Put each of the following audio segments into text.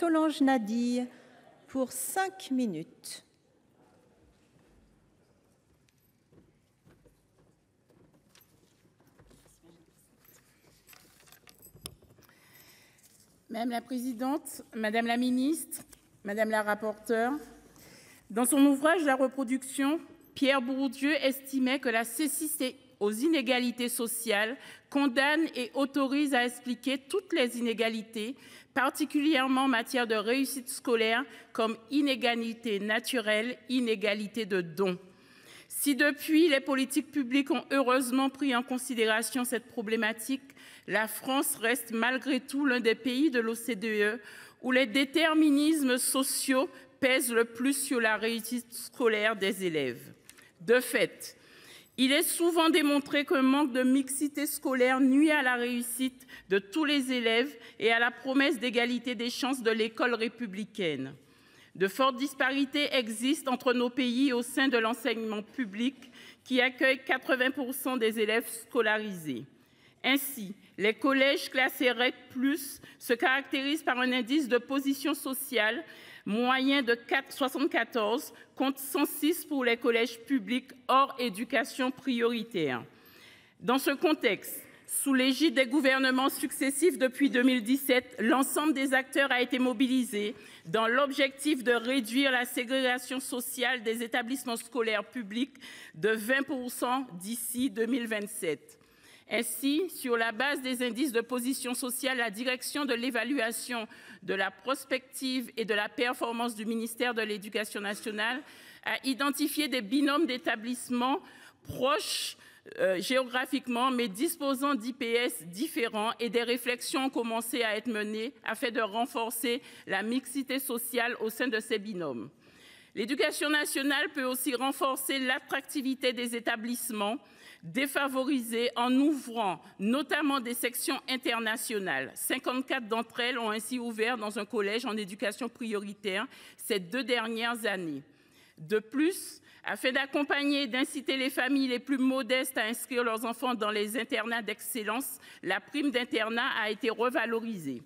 Solange Nadille pour 5 minutes. Madame la présidente, madame la ministre, madame la rapporteure, dans son ouvrage La reproduction, Pierre Bourdieu estimait que la cécité aux inégalités sociales condamne et autorise à expliquer toutes les inégalités, particulièrement en matière de réussite scolaire, comme inégalité naturelle, inégalité de dons. Si depuis, les politiques publiques ont heureusement pris en considération cette problématique, la France reste malgré tout l'un des pays de l'OCDE où les déterminismes sociaux pèsent le plus sur la réussite scolaire des élèves. De fait, il est souvent démontré qu'un manque de mixité scolaire nuit à la réussite de tous les élèves et à la promesse d'égalité des chances de l'école républicaine. De fortes disparités existent entre nos pays au sein de l'enseignement public qui accueille 80% des élèves scolarisés. Ainsi, les collèges classés REC+ se caractérisent par un indice de position sociale moyen de 74 contre 106 pour les collèges publics hors éducation prioritaire. Dans ce contexte, sous l'égide des gouvernements successifs depuis 2017, l'ensemble des acteurs a été mobilisé dans l'objectif de réduire la ségrégation sociale des établissements scolaires publics de 20% d'ici 2027. Ainsi, sur la base des indices de position sociale, la direction de l'évaluation, de la prospective et de la performance du ministère de l'Éducation nationale a identifié des binômes d'établissements proches géographiquement, mais disposant d'IPS différents, et des réflexions ont commencé à être menées afin de renforcer la mixité sociale au sein de ces binômes. L'Éducation nationale peut aussi renforcer l'attractivité des établissements défavorisés en ouvrant notamment des sections internationales. 54 d'entre elles ont ainsi ouvert dans un collège en éducation prioritaire ces 2 dernières années. De plus, afin d'accompagner et d'inciter les familles les plus modestes à inscrire leurs enfants dans les internats d'excellence, la prime d'internat a été revalorisée.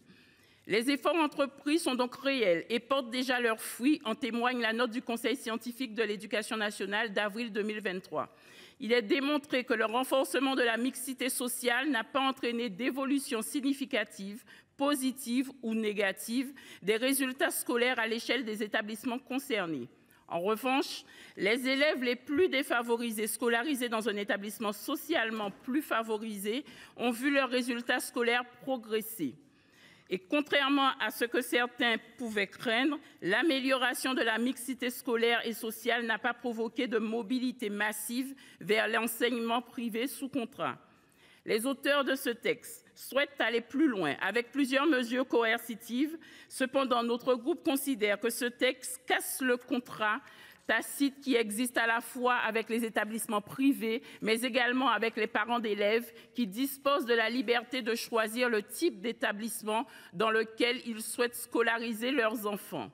Les efforts entrepris sont donc réels et portent déjà leurs fruits, en témoigne la note du Conseil scientifique de l'Éducation nationale d'avril 2023. Il est démontré que le renforcement de la mixité sociale n'a pas entraîné d'évolution significative, positive ou négative, des résultats scolaires à l'échelle des établissements concernés. En revanche, les élèves les plus défavorisés scolarisés dans un établissement socialement plus favorisé ont vu leurs résultats scolaires progresser. Et contrairement à ce que certains pouvaient craindre, l'amélioration de la mixité scolaire et sociale n'a pas provoqué de mobilité massive vers l'enseignement privé sous contrat. Les auteurs de ce texte souhaitent aller plus loin avec plusieurs mesures coercitives. Cependant, notre groupe considère que ce texte casse le contrat tacite qui existe à la fois avec les établissements privés, mais également avec les parents d'élèves qui disposent de la liberté de choisir le type d'établissement dans lequel ils souhaitent scolariser leurs enfants.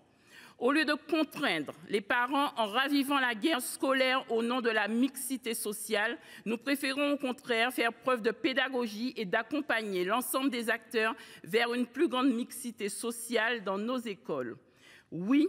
Au lieu de contraindre les parents en ravivant la guerre scolaire au nom de la mixité sociale, nous préférons au contraire faire preuve de pédagogie et d'accompagner l'ensemble des acteurs vers une plus grande mixité sociale dans nos écoles. Oui,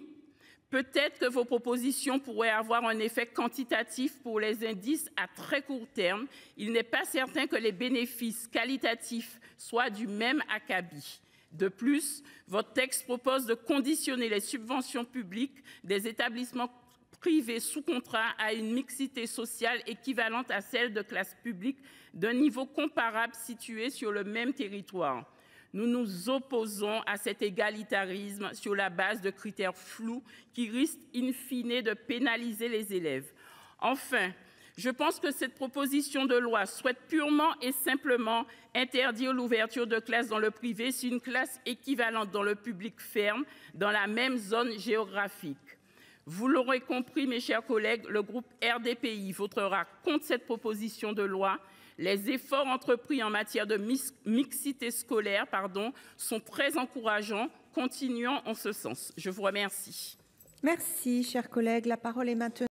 peut-être que vos propositions pourraient avoir un effet quantitatif pour les indices à très court terme. Il n'est pas certain que les bénéfices qualitatifs soient du même acabit. De plus, votre texte propose de conditionner les subventions publiques des établissements privés sous contrat à une mixité sociale équivalente à celle de classes publiques d'un niveau comparable situées sur le même territoire. Nous nous opposons à cet égalitarisme sur la base de critères flous qui risquent in fine de pénaliser les élèves. Enfin, je pense que cette proposition de loi souhaite purement et simplement interdire l'ouverture de classes dans le privé si une classe équivalente dans le public ferme dans la même zone géographique. Vous l'aurez compris, mes chers collègues, le groupe RDPI votera contre cette proposition de loi. Les efforts entrepris en matière de mixité scolaire sont très encourageants. Continuons en ce sens. Je vous remercie. Merci, chers collègues. La parole est maintenant